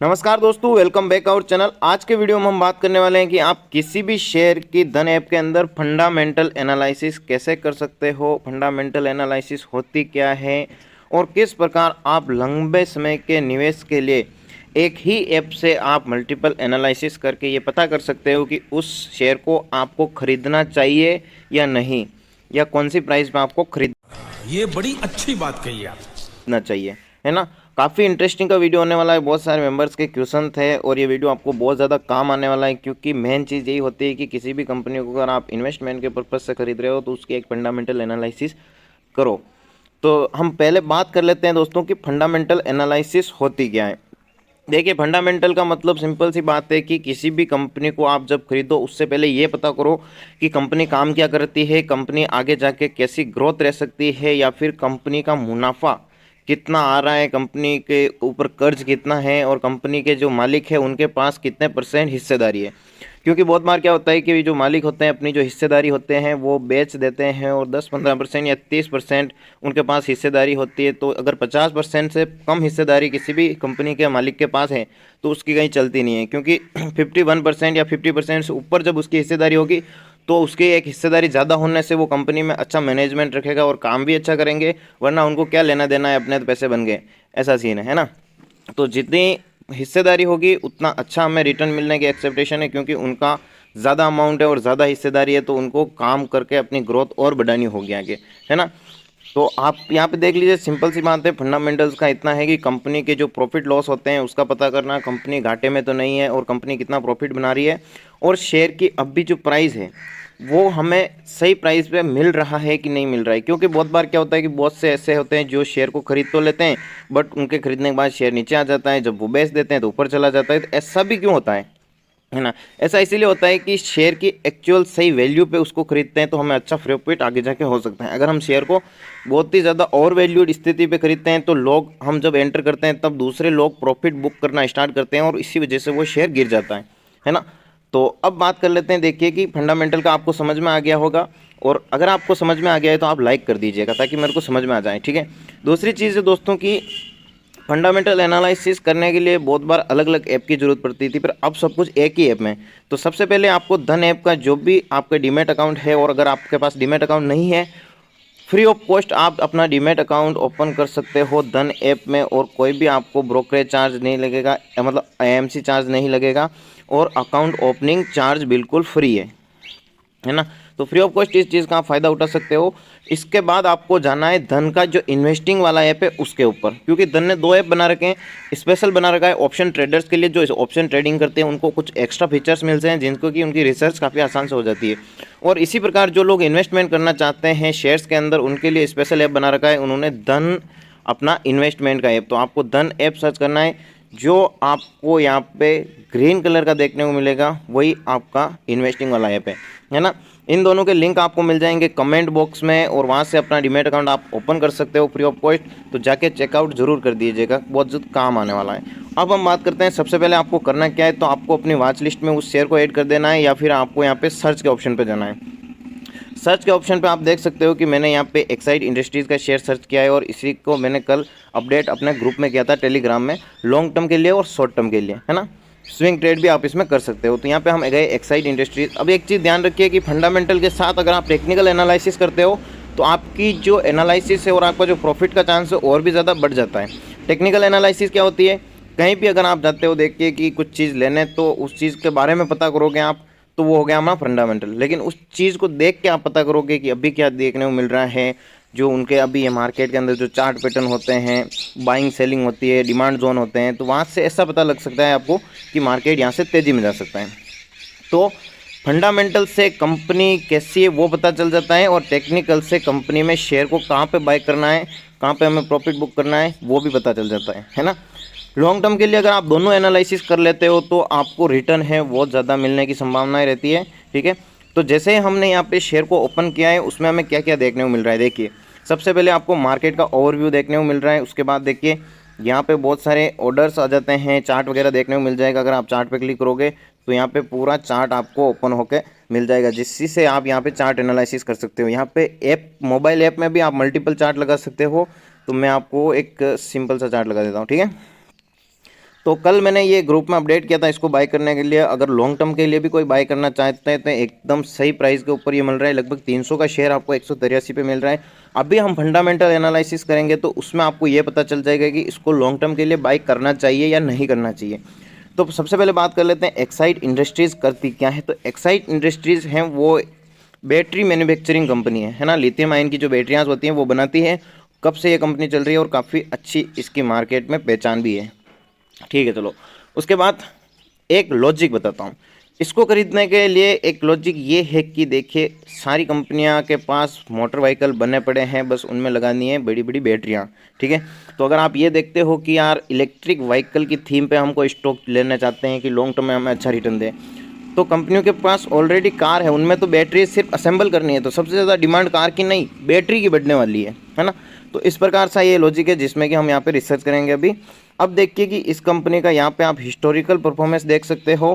नमस्कार दोस्तों, welcome back our channel. आज के वीडियो में हम बात करने वाले हैं कि आप किसी भी शेयर की धन ऐप के अंदर फंडामेंटल एनालिसिस कैसे कर सकते हो, फंडामेंटल एनालिसिस होती क्या है और किस प्रकार आप लंबे समय के निवेश के लिए एक ही ऐप से आप मल्टीपल एनालिसिस करके ये पता कर सकते हो कि उस शेयर को आपको खरीदना चाहिए या नहीं, या कौन सी प्राइस में आपको ये बड़ी अच्छी बात कही आप। ना चाहिए, है ना। काफ़ी इंटरेस्टिंग का वीडियो होने वाला है। बहुत सारे मेंबर्स के क्वेश्चन थे और ये वीडियो आपको बहुत ज़्यादा काम आने वाला है, क्योंकि मेन चीज़ यही होती है कि किसी भी कंपनी को अगर आप इन्वेस्टमेंट के पर्पज़ से खरीद रहे हो तो उसकी एक फंडामेंटल एनालिसिस करो। तो हम पहले बात कर लेते हैं दोस्तों कि फंडामेंटल एनालिसिस होती क्या है। देखिए, फंडामेंटल का मतलब सिंपल सी बात है कि किसी भी कंपनी को आप जब खरीदो उससे पहले ये पता करो कि कंपनी काम क्या करती है, कंपनी आगे जाके कैसी ग्रोथ रह सकती है, या फिर कंपनी का मुनाफा कितना आ रहा है, कंपनी के ऊपर कर्ज कितना है और कंपनी के जो मालिक है उनके पास कितने % हिस्सेदारी है। क्योंकि बहुत बार क्या होता है कि जो मालिक होते हैं अपनी जो हिस्सेदारी होते हैं वो बेच देते हैं और 10-15% या 30% उनके पास हिस्सेदारी होती है। तो अगर 50% से कम हिस्सेदारी किसी भी कंपनी के मालिक के पास है तो उसकी कहीं चलती नहीं है, क्योंकि 51% या 50% से ऊपर जब उसकी हिस्सेदारी होगी तो उसकी एक हिस्सेदारी ज़्यादा होने से वो कंपनी में अच्छा मैनेजमेंट रखेगा और काम भी अच्छा करेंगे, वरना उनको क्या लेना देना है, अपने तो पैसे बन गए, ऐसा सीन है ना। तो जितनी हिस्सेदारी होगी उतना अच्छा हमें रिटर्न मिलने की एक्सेप्टेशन है, क्योंकि उनका ज़्यादा अमाउंट है और ज़्यादा हिस्सेदारी है तो उनको काम करके अपनी ग्रोथ और बढ़ानी होगी आगे, है ना। तो आप यहाँ पे देख लीजिए, सिंपल सी बात है। फंडामेंटल्स का इतना है कि कंपनी के जो प्रॉफिट लॉस होते हैं उसका पता करना, कंपनी घाटे में तो नहीं है और कंपनी कितना प्रॉफिट बना रही है, और शेयर की अभी जो प्राइस है वो हमें सही प्राइस पे मिल रहा है कि नहीं मिल रहा है। क्योंकि बहुत बार क्या होता है कि बहुत से ऐसे होते हैं जो शेयर को खरीद तो लेते हैं बट उनके खरीदने के बाद शेयर नीचे आ जाता है, जब वो बेच देते हैं तो ऊपर चला जाता है। तो ऐसा भी क्यों होता है ना। ऐसा इसीलिए होता है कि शेयर की एक्चुअल सही वैल्यू पे उसको खरीदते हैं तो हमें अच्छा प्रॉफिट आगे जाके हो सकता है। अगर हम शेयर को बहुत ही ज़्यादा ओवर वैल्यूड स्थिति पे खरीदते हैं तो लोग, हम जब एंटर करते हैं तब दूसरे लोग प्रॉफिट बुक करना स्टार्ट करते हैं और इसी वजह से वो शेयर गिर जाता है ना। तो अब बात कर लेते हैं। देखिए कि फंडामेंटल का आपको समझ में आ गया होगा, और अगर आपको समझ में आ गया है तो आप लाइक कर दीजिएगा ताकि मेरे को समझ में आ जाए, ठीक है। दूसरी चीज़ है दोस्तों की, फंडामेंटल एनालिसिस करने के लिए बहुत बार अलग अलग ऐप की ज़रूरत पड़ती थी, पर अब सब कुछ एक ही ऐप में। तो सबसे पहले आपको धन ऐप का जो भी आपका डीमैट अकाउंट है, और अगर आपके पास डीमैट अकाउंट नहीं है, फ्री ऑफ कॉस्ट आप अपना डीमैट अकाउंट ओपन कर सकते हो धन ऐप में, और कोई भी आपको ब्रोकरेज चार्ज नहीं लगेगा, मतलब आईएमसी चार्ज नहीं लगेगा, और अकाउंट ओपनिंग चार्ज बिल्कुल फ्री है ना। तो फ्री ऑफ कॉस्ट इस चीज़ का आप फ़ायदा उठा सकते हो। इसके बाद आपको जाना है धन का जो इन्वेस्टिंग वाला ऐप है उसके ऊपर, क्योंकि धन ने 2 ऐप बना रखे हैं। स्पेशल बना रखा है ऑप्शन ट्रेडर्स के लिए, जो ऑप्शन ट्रेडिंग करते हैं उनको कुछ एक्स्ट्रा फीचर्स मिलते हैं जिनको कि उनकी रिसर्च काफ़ी आसान से हो जाती है। और इसी प्रकार जो लोग इन्वेस्टमेंट करना चाहते हैं शेयर्स के अंदर, उनके लिए स्पेशल ऐप बना रखा है उन्होंने, धन अपना इन्वेस्टमेंट का ऐप। तो आपको धन ऐप सर्च करना है, जो आपको यहाँ पे ग्रीन कलर का देखने को मिलेगा वही आपका इन्वेस्टिंग वाला ऐप है ना। इन दोनों के लिंक आपको मिल जाएंगे कमेंट बॉक्स में, और वहाँ से अपना डीमैट अकाउंट आप ओपन कर सकते हो फ्री ऑफ कॉस्ट। तो जाके चेकआउट जरूर कर दीजिएगा, बहुत जल्द काम आने वाला है। अब हम बात करते हैं, सबसे पहले आपको करना क्या है। तो आपको अपनी वॉच लिस्ट में उस शेयर को ऐड कर देना है, या फिर आपको यहाँ पे सर्च के ऑप्शन पे जाना है। सर्च के ऑप्शन पे आप देख सकते हो कि मैंने यहाँ पे एक्साइड इंडस्ट्रीज़ का शेयर सर्च किया है, और इसी को मैंने कल अपडेट अपने ग्रुप में किया था टेलीग्राम में, लॉन्ग टर्म के लिए और शॉर्ट टर्म के लिए, है ना। स्विंग ट्रेड भी आप इसमें कर सकते हो। तो यहाँ पे हम गए एक्साइड इंडस्ट्रीज। अब एक चीज़ ध्यान रखिए कि फंडामेंटल के साथ अगर आप टेक्निकल एनालिसिस करते हो तो आपकी जो एनालिसिस है और आपका जो प्रॉफिट का चांस है और भी ज़्यादा बढ़ जाता है। टेक्निकल एनालिसिस क्या होती है, कहीं भी अगर आप जाते हो देखिए कि कुछ चीज़ लेने, तो उस चीज़ के बारे में पता करोगे आप, तो वो हो गया हमारा फंडामेंटल। लेकिन उस चीज़ को देख के आप पता करोगे कि अभी क्या देखने को मिल रहा है, जो उनके अभी ये मार्केट के अंदर जो चार्ट पैटर्न होते हैं, बाइंग सेलिंग होती है, डिमांड जोन होते हैं, तो वहाँ से ऐसा पता लग सकता है आपको कि मार्केट यहाँ से तेज़ी में जा सकता है। तो फंडामेंटल से कंपनी कैसी है वो पता चल जाता है, और टेक्निकल से कंपनी में शेयर को कहाँ पे बाय करना है, कहाँ पे हमें प्रॉफिट बुक करना है, वो भी पता चल जाता है ना। लॉन्ग टर्म के लिए अगर आप दोनों एनालिसिस कर लेते हो तो आपको रिटर्न है बहुत ज़्यादा मिलने की संभावनाएं रहती है, ठीक है। तो जैसे हमने यहाँ पे शेयर को ओपन किया है, उसमें हमें क्या क्या देखने को मिल रहा है। देखिए, सबसे पहले आपको मार्केट का ओवरव्यू देखने को मिल रहा है। उसके बाद देखिए यहाँ पे बहुत सारे ऑर्डर्स आ जाते हैं, चार्ट वगैरह देखने को मिल जाएगा। अगर आप चार्ट पे क्लिक करोगे तो यहाँ पे पूरा चार्ट आपको ओपन होकर मिल जाएगा, जिससे आप यहाँ पे चार्ट एनालिसिस कर सकते हो। यहाँ पे ऐप, मोबाइल ऐप में भी आप मल्टीपल चार्ट लगा सकते हो। तो मैं आपको एक सिंपल सा चार्ट लगा देता हूँ, ठीक है। तो कल मैंने ये ग्रुप में अपडेट किया था इसको बाय करने के लिए। अगर लॉन्ग टर्म के लिए भी कोई बाय करना चाहते हैं तो एकदम सही प्राइस के ऊपर ये मिल रहा है। लगभग 300 का शेयर आपको 183 पे मिल रहा है। अभी हम फंडामेंटल एनालिसिस करेंगे तो उसमें आपको ये पता चल जाएगा कि इसको लॉन्ग टर्म के लिए बाय करना चाहिए या नहीं करना चाहिए। तो सबसे पहले बात कर लेते हैं एक्साइड इंडस्ट्रीज़ करती क्या है। तो एक्साइड इंडस्ट्रीज़ हैं वो बैटरी मैन्युफैक्चरिंग कंपनी है ना। लिथियम आयन की जो बैटरियाँ होती हैं वो बनाती है। कब से ये कंपनी चल रही है और काफ़ी अच्छी इसकी मार्केट में पहचान भी है। ठीक है, चलो उसके बाद एक लॉजिक बताता हूँ। इसको खरीदने के लिए एक लॉजिक ये है कि देखिए सारी कंपनियां के पास मोटर व्हीकल बने पड़े हैं, बस उनमें लगानी है बड़ी बड़ी बैटरियां। ठीक है, तो अगर आप ये देखते हो कि यार इलेक्ट्रिक व्हीकल की थीम पे हमको स्टॉक लेना चाहते हैं कि लॉन्ग टर्म में हमें अच्छा रिटर्न दे, तो कंपनियों के पास ऑलरेडी कार है, उनमें तो बैटरी सिर्फ असेंबल करनी है। तो सबसे ज़्यादा डिमांड कार की नहीं बैटरी की बढ़ने वाली है ना। तो इस प्रकार सा ये लॉजिक है जिसमें कि हम यहाँ पे रिसर्च करेंगे अभी। अब देखिए कि इस कंपनी का यहाँ पे आप हिस्टोरिकल परफॉर्मेंस देख सकते हो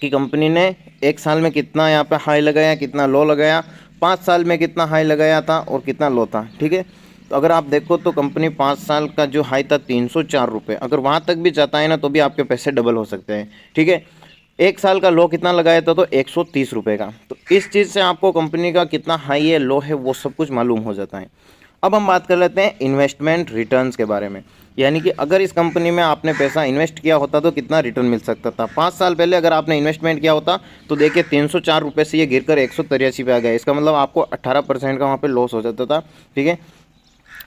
कि कंपनी ने एक साल में कितना यहाँ पे हाई लगाया, कितना लो लगाया, 5 साल में कितना हाई लगाया था और कितना लो था। ठीक है, तो अगर आप देखो तो कंपनी 5 साल का जो हाई था 304 रुपये, अगर वहाँ तक भी जाता है ना तो भी आपके पैसे डबल हो सकते हैं। ठीक है, एक साल का लो कितना लगाया था तो 130 रुपये का। तो इस चीज़ से आपको कंपनी का कितना हाई है लो है वो सब कुछ मालूम हो जाता है। अब हम बात कर लेते हैं इन्वेस्टमेंट रिटर्न्स के बारे में, यानी कि अगर इस कंपनी में आपने पैसा इन्वेस्ट किया होता तो कितना रिटर्न मिल सकता था। 5 साल पहले अगर आपने इन्वेस्टमेंट किया होता तो देखिए 304 रुपये से ये गिरकर 183 पे आ गया। इसका मतलब आपको 18% का वहाँ पे लॉस हो जाता था। ठीक है,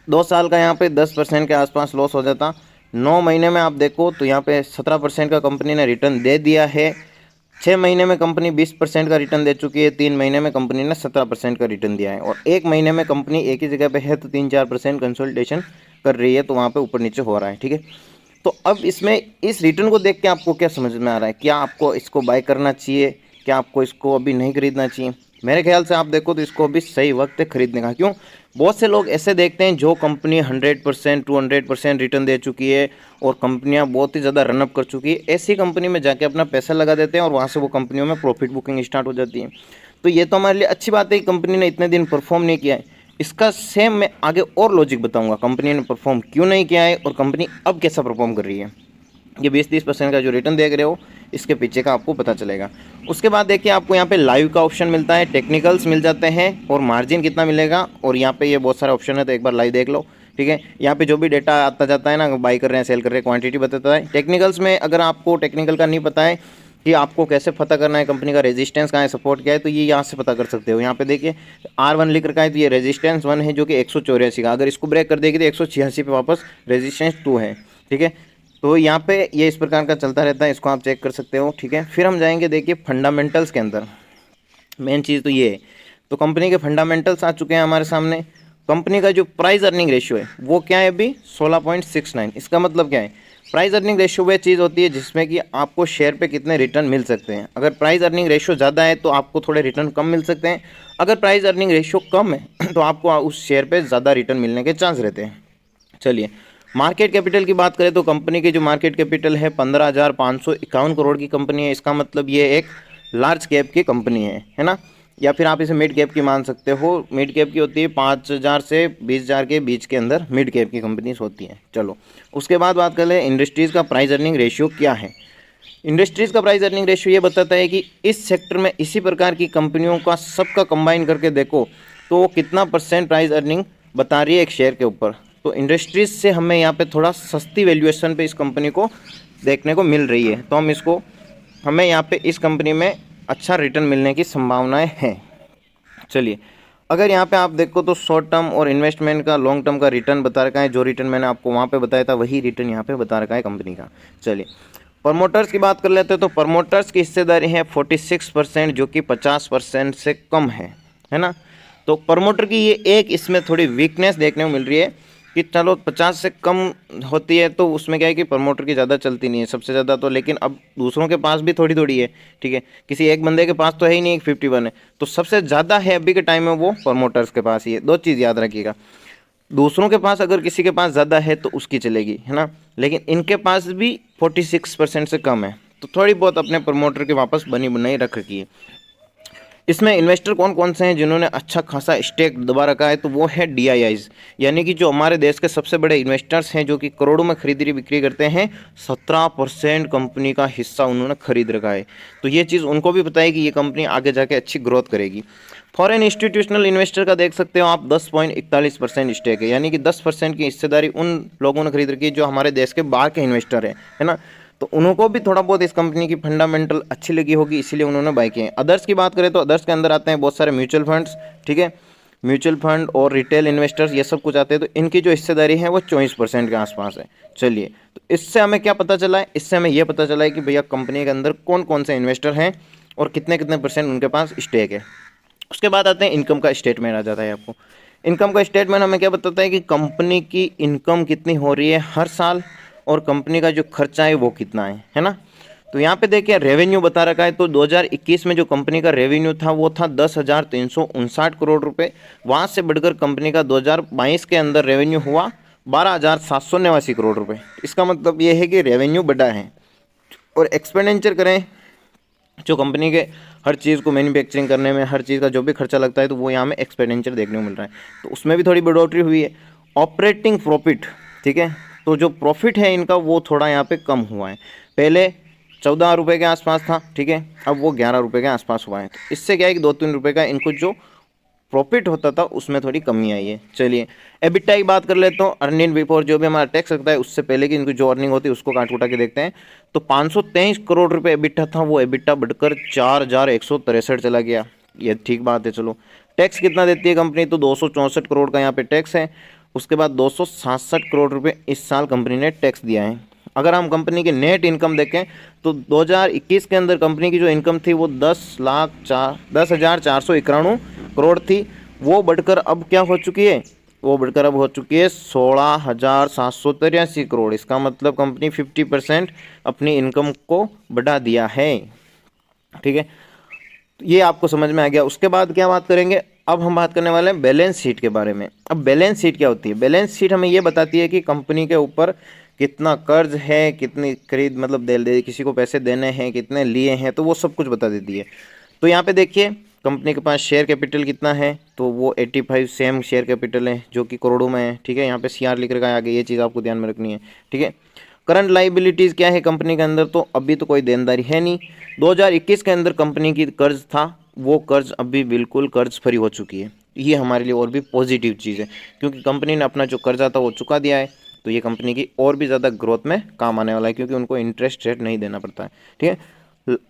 2 साल का यहाँ पे 10% के आसपास लॉस हो जाता। 9 महीने में आप देखो तो यहाँ पे 17% का कंपनी ने रिटर्न दे दिया है। 6 महीने में कंपनी 20% का रिटर्न दे चुकी है। 3 महीने में कंपनी ने 17% का रिटर्न दिया है। और 1 महीने में कंपनी एक ही जगह पे है तो 3-4% कंसोलिडेशन कर रही है, तो वहाँ पे ऊपर नीचे हो रहा है। ठीक है, तो अब इसमें इस रिटर्न को देख के आपको क्या समझ में आ रहा है? क्या आपको इसको बाय करना चाहिए, क्या आपको इसको अभी नहीं खरीदना चाहिए? मेरे ख्याल से आप देखो तो इसको अभी सही वक्त है खरीदने का। क्यों? बहुत से लोग ऐसे देखते हैं जो कंपनी 100% 200% रिटर्न दे चुकी है और कंपनियां बहुत ही ज़्यादा रनअप कर चुकी है, ऐसी कंपनी में जाके अपना पैसा लगा देते हैं और वहाँ से वो कंपनियों में प्रॉफिट बुकिंग स्टार्ट हो जाती है। तो ये तो हमारे लिए अच्छी बात है कि कंपनी ने इतने दिन परफॉर्म नहीं किया है। इसका सेम मैं आगे और लॉजिक बताऊंगा, कंपनी ने परफॉर्म क्यों नहीं किया है और कंपनी अब कैसा परफॉर्म कर रही है। ये 20-30% का जो रिटर्न देख रहे हो इसके पीछे का आपको पता चलेगा। उसके बाद देखिए आपको यहाँ पे लाइव का ऑप्शन मिलता है, टेक्निकल्स मिल जाते हैं और मार्जिन कितना मिलेगा, और यहाँ पे ये बहुत सारे ऑप्शन है तो एक बार लाइव देख लो। ठीक है, यहाँ पे जो भी डेटा आता जाता है ना, बाई कर रहे हैं सेल कर रहे हैं, क्वांटिटी बताता है। टेक्निकल्स में अगर आपको टेक्निकल का नहीं पता है कि आपको कैसे पता करना है कंपनी का रेजिस्टेंस कहाँ है, सपोर्ट क्या है, तो ये यहाँ से पता कर सकते हो। यहाँ पे देखिए R1 लिख रखा है तो ये रेजिस्टेंस 1 है जो कि 184 का, अगर इसको ब्रेक कर देगी तो 186 पे वापस रेजिस्टेंस 2 है। ठीक है, तो यहाँ पे ये इस प्रकार का चलता रहता है, इसको आप चेक कर सकते हो। ठीक है, फिर हम जाएंगे देखिए फंडामेंटल्स के अंदर। मेन चीज़ तो ये है, तो कंपनी के फंडामेंटल्स आ चुके हैं हमारे सामने। कंपनी का जो प्राइस अर्निंग रेशियो है वो क्या है अभी 16.69। इसका मतलब क्या है? प्राइस अर्निंग रेशियो वह चीज़ होती है जिसमें कि आपको शेयर पे कितने रिटर्न मिल सकते हैं। अगर प्राइस अर्निंग रेशियो ज़्यादा है तो आपको थोड़े रिटर्न कम मिल सकते हैं, अगर प्राइस अर्निंग रेशियो कम है तो आपको उस शेयर पे ज़्यादा रिटर्न मिलने के चांस रहते हैं। चलिए मार्केट कैपिटल की बात करें तो कंपनी की जो मार्केट कैपिटल है 15,551 करोड़ की कंपनी है। इसका मतलब ये एक लार्ज कैप की कंपनी है ना, या फिर आप इसे मिड कैप की मान सकते हो। मिड कैप की होती है 5,000 से 20,000 के बीच के अंदर मिड कैप की कंपनीज होती हैं। चलो उसके बाद बात कर लें इंडस्ट्रीज़ का प्राइस अर्निंग रेशियो क्या है। इंडस्ट्रीज़ का प्राइस अर्निंग रेशियो ये बताता है कि इस सेक्टर में इसी प्रकार की कंपनियों का सबका कंबाइन करके देखो तो वो कितना % प्राइस अर्निंग बता रही है एक शेयर के ऊपर। तो इंडस्ट्रीज़ से हमें यहाँ पे थोड़ा सस्ती वैल्यूएशन पे इस कंपनी को देखने को मिल रही है, तो हमें यहाँ पे इस कंपनी में अच्छा रिटर्न मिलने की संभावनाएं हैं। चलिए अगर यहाँ पे आप देखो तो शॉर्ट टर्म और इन्वेस्टमेंट का लॉन्ग टर्म का रिटर्न बता रखा है। जो रिटर्न मैंने आपको वहाँ पे बताया था वही रिटर्न यहाँ पे बता रखा है कंपनी का। चलिए प्रमोटर्स की बात कर लेते हैं, तो प्रमोटर्स की हिस्सेदारी है 46% जो कि 50% से कम है ना। तो प्रमोटर की ये एक इसमें थोड़ी वीकनेस देखने को मिल रही है कि चलो 50 से कम होती है तो उसमें क्या है कि प्रमोटर की ज़्यादा चलती नहीं है सबसे ज़्यादा तो, लेकिन अब दूसरों के पास भी थोड़ी थोड़ी है। ठीक है, किसी एक बंदे के पास तो है ही नहीं, 51 है, तो सबसे ज़्यादा है अभी के टाइम में वो प्रमोटर्स के पास ही है। 2 चीज़ याद रखिएगा, दूसरों के पास अगर किसी के पास ज़्यादा है तो उसकी चलेगी है ना, लेकिन इनके पास भी 46% से कम है तो थोड़ी बहुत अपने प्रमोटर के वापस बनी बनाई रख रखी है। इसमें इन्वेस्टर कौन कौन से हैं जिन्होंने अच्छा खासा स्टेक दबा रखा है, तो वो है DIIs, यानी कि जो हमारे देश के सबसे बड़े इन्वेस्टर्स हैं जो कि करोड़ों में खरीदी बिक्री करते हैं, 17% कंपनी का हिस्सा उन्होंने खरीद रखा है। तो ये चीज़ उनको भी पता है कि ये कंपनी आगे जाके अच्छी ग्रोथ करेगी। फॉरेन इंस्टीट्यूशनल इन्वेस्टर का देख सकते हो आप 10.41% स्टेक है, यानी कि 10% की हिस्सेदारी उन लोगों ने खरीद रखी है जो हमारे देश के बाहर के इन्वेस्टर हैं, है ना। तो उनको भी थोड़ा बहुत इस कंपनी की फंडामेंटल अच्छी लगी होगी, इसीलिए उन्होंने बाय किए हैं। अदर्स की बात करें तो अदर्स के अंदर आते हैं बहुत सारे म्यूचुअल फंड्स, ठीक है, म्यूचुअल फंड और रिटेल इन्वेस्टर्स, ये सब कुछ आते हैं। तो इनकी जो हिस्सेदारी है वो 24% के आसपास है। चलिए, तो इससे हमें क्या पता चला है, इससे हमें यह पता चला है कि भैया कंपनी के अंदर कौन कौन से इन्वेस्टर हैं और कितने कितने परसेंट उनके पास स्टेक है। उसके बाद आते हैं इनकम का स्टेटमेंट आ जाता है आपको। इनकम का स्टेटमेंट हमें क्या बताता है कि कंपनी की इनकम कितनी हो रही है हर साल और कंपनी का जो खर्चा है वो कितना है ना। तो यहाँ पे देखिए रेवेन्यू बता रखा है, तो 2021 में जो कंपनी का रेवेन्यू था वो था 10,359 करोड़ रुपए। वहाँ से बढ़कर कंपनी का 2022 के अंदर रेवेन्यू हुआ 12,789 करोड़ रुपए। इसका मतलब ये है कि रेवेन्यू बढ़ा है। और एक्सपेंडिचर करें जो कंपनी के हर चीज़ को मैन्युफैक्चरिंग करने में, हर चीज़ का जो भी खर्चा लगता है, तो वो यहाँ में एक्सपेंडिचर देखने को मिल रहा है, तो उसमें भी थोड़ी बढ़ोतरी हुई है। ऑपरेटिंग प्रॉफिट, ठीक है, तो जो प्रॉफिट है इनका वो थोड़ा यहाँ पे कम हुआ है। पहले 14 रुपये के आसपास था, ठीक है, अब वो 11 रुपये के आसपास हुआ है। तो इससे क्या है कि 2-3 रुपये का इनको जो प्रॉफिट होता था उसमें थोड़ी कमी आई है। चलिए एबिटा की बात कर लेते हो, अर्निंग बिफोर जो भी हमारा टैक्स लगता है उससे पहले की इनकी जो अर्निंग होती है उसको काट उठा के देखते हैं। तो 523 करोड़ रुपए एबिटा था, वो एबिटा बढ़कर 4,163 चला गया। ये ठीक बात है। चलो टैक्स कितना देती है कंपनी, तो 264 करोड़ का यहाँ पे टैक्स है। उसके बाद 267 करोड़ रुपये इस साल कंपनी ने टैक्स दिया है। अगर हम कंपनी की नेट इनकम देखें तो 2021 के अंदर कंपनी की जो इनकम थी वो 10,0491 करोड़ थी। वो बढ़कर अब क्या हो चुकी है, वो बढ़कर अब हो चुकी है 16,783 करोड़। इसका मतलब कंपनी 50% अपनी इनकम को बढ़ा दिया है, ठीक है। ये आपको समझ में आ गया। उसके बाद क्या बात करेंगे, अब हम बात करने वाले हैं बैलेंस शीट के बारे में। अब बैलेंस शीट क्या होती है, बैलेंस शीट हमें ये बताती है कि कंपनी के ऊपर कितना कर्ज है, कितनी खरीद मतलब दे किसी को पैसे देने हैं, कितने लिए हैं, तो वो सब कुछ बता देती है। तो यहाँ पे देखिए कंपनी के पास शेयर कैपिटल कितना है, तो वो 85 सेम शेयर कैपिटल है जो कि करोड़ों में है, ठीक है। यहाँ पे CR लिख रखा है आगे, ये चीज़ आपको ध्यान में रखनी है, ठीक है। करंट लाइबिलिटीज़ क्या है कंपनी के अंदर, तो अभी तो कोई देनदारी है नहीं। 2021 के अंदर कंपनी की कर्ज था, वो कर्ज अभी बिल्कुल कर्ज फ्री हो चुकी है। ये हमारे लिए और भी पॉजिटिव चीज़ है, क्योंकि कंपनी ने अपना जो कर्जा था वो चुका दिया है। तो ये कंपनी की और भी ज़्यादा ग्रोथ में काम आने वाला है, क्योंकि उनको इंटरेस्ट रेट नहीं देना पड़ता है, ठीक है।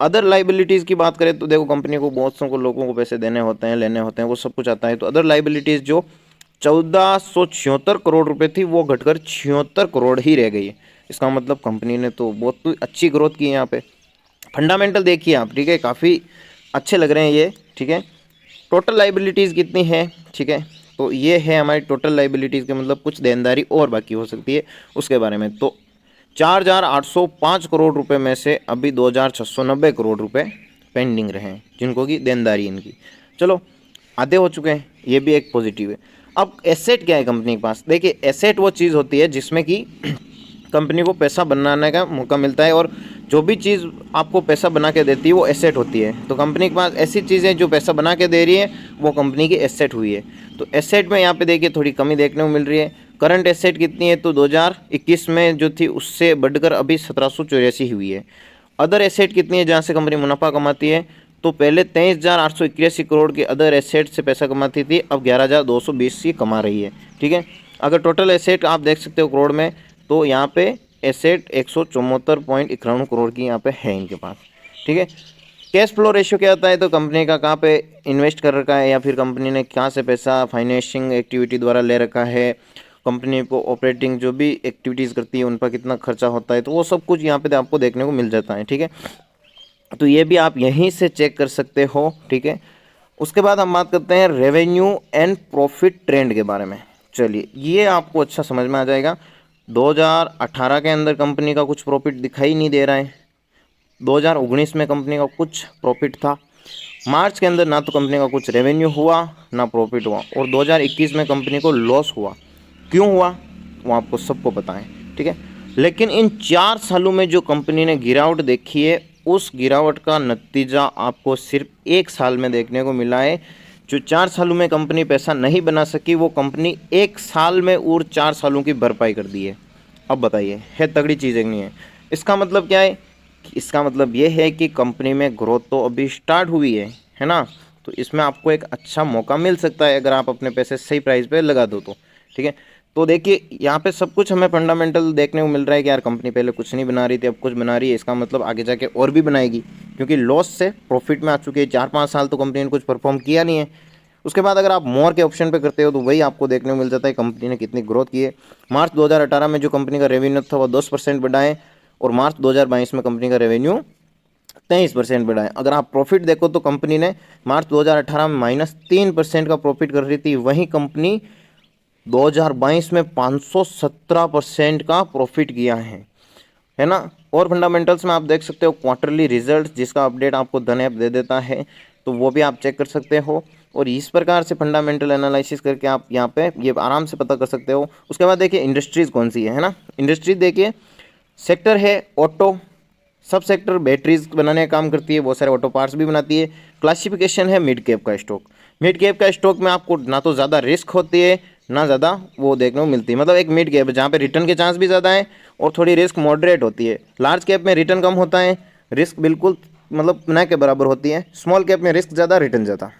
अदर लाइबिलिटीज़ की बात करें तो देखो कंपनी को बहुत से लोगों को पैसे देने होते हैं, लेने होते हैं, वो सब कुछ आता है। तो अदर लाइबिलिटीज़ जो 1476 करोड़ रुपए थी वो घटकर 76 करोड़ ही रह गई है। इसका मतलब कंपनी ने तो बहुत अच्छी ग्रोथ की है यहाँ पे। फंडामेंटल देखिए आप, ठीक है, काफ़ी अच्छे लग रहे हैं ये, ठीक है। टोटल लाइबिलिटीज़ कितनी है, ठीक है, तो ये है हमारी टोटल लाइबिलिटीज़ के मतलब कुछ देनदारी और बाकी हो सकती है उसके बारे में। तो 4,805 करोड़ रुपए में से अभी 2,690 करोड़ रुपए पेंडिंग रहे हैं जिनको की देनदारी इनकी। चलो आधे हो चुके हैं, ये भी एक पॉजिटिव है। अब एसेट क्या है कंपनी के पास, देखिए एसेट वो चीज़ होती है जिसमें कि कंपनी को पैसा बनाने का मौका मिलता है, और जो भी चीज़ आपको पैसा बना के देती है वो एसेट होती है। तो कंपनी के पास ऐसी चीज़ें जो पैसा बना के दे रही है वो कंपनी की एसेट हुई है। तो एसेट में यहाँ पे देखिए थोड़ी कमी देखने को मिल रही है। करंट एसेट कितनी है, तो 2021 में जो थी उससे बढ़कर अभी 1784 हुई है। अदर एसेट कितनी है जहाँ से कंपनी मुनाफा कमाती है, तो पहले 23,881 करोड़ के अदर एसेट से पैसा कमाती थी, अब 11,220 की कमा रही है, ठीक है। अगर टोटल एसेट आप देख सकते हो करोड़ में, तो यहाँ पे एसेट 174.91 करोड़ की यहाँ पे है इनके पास, ठीक है। कैश फ्लो रेशियो क्या होता है, तो कंपनी का कहाँ पे इन्वेस्ट कर रखा है या फिर कंपनी ने कहाँ से पैसा फाइनेंशिंग एक्टिविटी द्वारा ले रखा है, कंपनी को ऑपरेटिंग जो भी एक्टिविटीज़ करती है उन पर कितना खर्चा होता है, तो वो सब कुछ यहाँ पे आपको देखने को मिल जाता है, ठीक है। तो ये भी आप यहीं से चेक कर सकते हो, ठीक है। उसके बाद हम बात करते हैं रेवेन्यू एंड प्रॉफिट ट्रेंड के बारे में। चलिए ये आपको अच्छा समझ में आ जाएगा। 2018 के अंदर कंपनी का कुछ प्रॉफिट दिखाई नहीं दे रहा है, 2019 में कंपनी का कुछ प्रॉफिट था, मार्च के अंदर ना तो कंपनी का कुछ रेवेन्यू हुआ ना प्रॉफिट हुआ, और 2021 में कंपनी को लॉस हुआ। क्यों हुआ वो आपको सबको पता है, ठीक है। लेकिन इन 4 सालों में जो कंपनी ने गिरावट देखी है उस गिरावट का नतीजा आपको सिर्फ 1 साल में देखने को मिला है। जो 4 सालों में कंपनी पैसा नहीं बना सकी, वो कंपनी 1 साल में और 4 सालों की भरपाई कर दी है। अब बताइए, है तगड़ी चीज़ नहीं है? इसका मतलब क्या है? इसका मतलब ये है कि कंपनी में ग्रोथ तो अभी स्टार्ट हुई है ना। तो इसमें आपको एक अच्छा मौका मिल सकता है अगर आप अपने पैसे सही प्राइस पे लगा दो तो, ठीक है। तो देखिए यहाँ पे सब कुछ हमें फंडामेंटल देखने को मिल रहा है कि यार कंपनी पहले कुछ नहीं बना रही थी, अब कुछ बना रही है। इसका मतलब आगे जाके और भी बनाएगी, क्योंकि लॉस से प्रॉफिट में आ चुकी है। 4-5 साल तो कंपनी ने कुछ परफॉर्म किया नहीं है। उसके बाद अगर आप मोर के ऑप्शन पे करते हो तो वही आपको देखने को मिल जाता है कंपनी ने कितनी ग्रोथ की है। मार्च 2018 में जो कंपनी का रेवेन्यू था वो 10% बढ़ा है, और मार्च 2022 में कंपनी का रेवेन्यू 23% बढ़ा है। अगर आप प्रॉफिट देखो तो कंपनी ने मार्च 2018 में -3% का प्रॉफिट कर रही थी, वहीं कंपनी 2022 में 517% का प्रॉफिट किया है ना। और फंडामेंटल्स में आप देख सकते हो क्वार्टरली रिजल्ट, जिसका अपडेट आपको धन ऐप दे देता है, तो वो भी आप चेक कर सकते हो। और इस प्रकार से फंडामेंटल एनालिसिस करके आप यहाँ पे ये आराम से पता कर सकते हो। उसके बाद देखिए इंडस्ट्रीज़ कौन सी है ना। इंडस्ट्रीज देखिए, सेक्टर है ऑटो, सब सेक्टर बैटरीज बनाने का काम करती है, बहुत सारे ऑटो पार्ट्स भी बनाती है। क्लासिफिकेशन है मिड कैप का स्टॉक। मिड कैप का स्टॉक में आपको ना तो ज़्यादा रिस्क होती है, ना ज़्यादा वो देखने को मिलती है। मतलब एक मिड कैप जहाँ पे रिटर्न के चांस भी ज़्यादा है और थोड़ी रिस्क मॉडरेट होती है। लार्ज कैप में रिटर्न कम होता है, रिस्क बिल्कुल मतलब न के बराबर होती है। स्मॉल कैप में रिस्क ज़्यादा, रिटर्न ज़्यादा,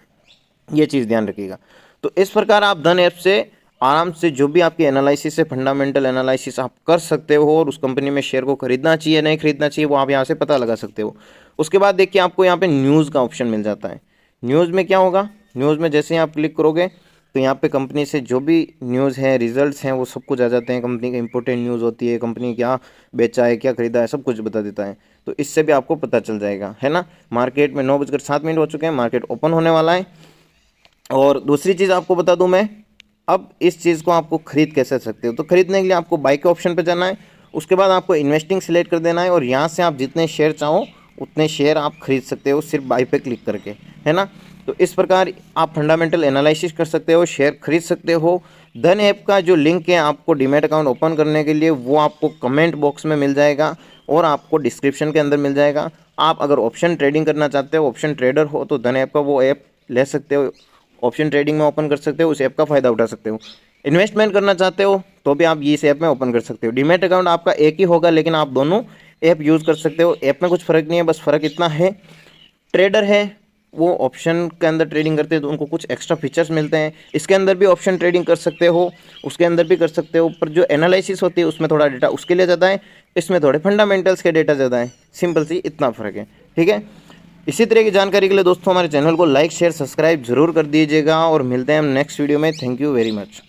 ये चीज़ ध्यान रखिएगा। तो इस प्रकार आप धन ऐप से आराम से जो भी आपकी एनालिसिस है, फंडामेंटल एनालिसिस आप कर सकते हो, और उस कंपनी में शेयर को खरीदना चाहिए नहीं खरीदना चाहिए वो आप यहाँ से पता लगा सकते हो। उसके बाद देखिए आपको यहाँ पे न्यूज़ का ऑप्शन मिल जाता है। न्यूज़ में क्या होगा, न्यूज़ में जैसे ही आप क्लिक करोगे तो यहाँ पे कंपनी से जो भी न्यूज़ है, रिजल्ट्स हैं, वो सब कुछ आ जाते हैं। कंपनी की इंपॉर्टेंट न्यूज़ होती है, कंपनी क्या बेचा है, क्या खरीदा है, सब कुछ बता देता है। तो इससे भी आपको पता चल जाएगा, है ना। मार्केट में 9:07 हो चुके हैं, मार्केट ओपन होने वाला है। और दूसरी चीज़ आपको बता दूं मैं, अब इस चीज़ को आपको खरीद कैसे सकते हो। तो खरीदने के लिए आपको बाई के ऑप्शन पे जाना है, उसके बाद आपको इन्वेस्टिंग सेलेक्ट कर देना है, और यहाँ से आप जितने शेयर चाहो उतने शेयर आप खरीद सकते हो सिर्फ बाई पे क्लिक करके, है ना। तो इस प्रकार आप फंडामेंटल एनालिसिस कर सकते हो, शेयर खरीद सकते हो। धन ऐप का जो लिंक है आपको डीमैट अकाउंट ओपन करने के लिए, वो आपको कमेंट बॉक्स में मिल जाएगा और आपको डिस्क्रिप्शन के अंदर मिल जाएगा। आप अगर ऑप्शन ट्रेडिंग करना चाहते हो, ऑप्शन ट्रेडर हो, तो धन ऐप का वो ऐप ले सकते हो, ऑप्शन ट्रेडिंग में ओपन कर सकते हो, उस ऐप का फ़ायदा उठा सकते हो। इन्वेस्टमेंट करना चाहते हो तो भी आप इस ऐप में ओपन कर सकते हो। डीमैट अकाउंट आपका एक ही होगा, लेकिन आप दोनों ऐप यूज़ कर सकते हो। ऐप में कुछ फ़र्क नहीं है, बस फ़र्क इतना है, ट्रेडर है वो ऑप्शन के अंदर ट्रेडिंग करते हैं तो उनको कुछ एक्स्ट्रा फीचर्स मिलते हैं। इसके अंदर भी ऑप्शन ट्रेडिंग कर सकते हो, उसके अंदर भी कर सकते हो, पर जो एनालिसिस होती है उसमें थोड़ा डेटा उसके लिए ज़्यादा है, इसमें थोड़े फंडामेंटल्स के डेटा ज़्यादा है। सिंपल सी इतना फ़र्क है, ठीक है। इसी तरह की जानकारी के लिए दोस्तों हमारे चैनल को लाइक शेयर सब्सक्राइब जरूर कर दीजिएगा, और मिलते हैं हम नेक्स्ट वीडियो में। Thank you very much.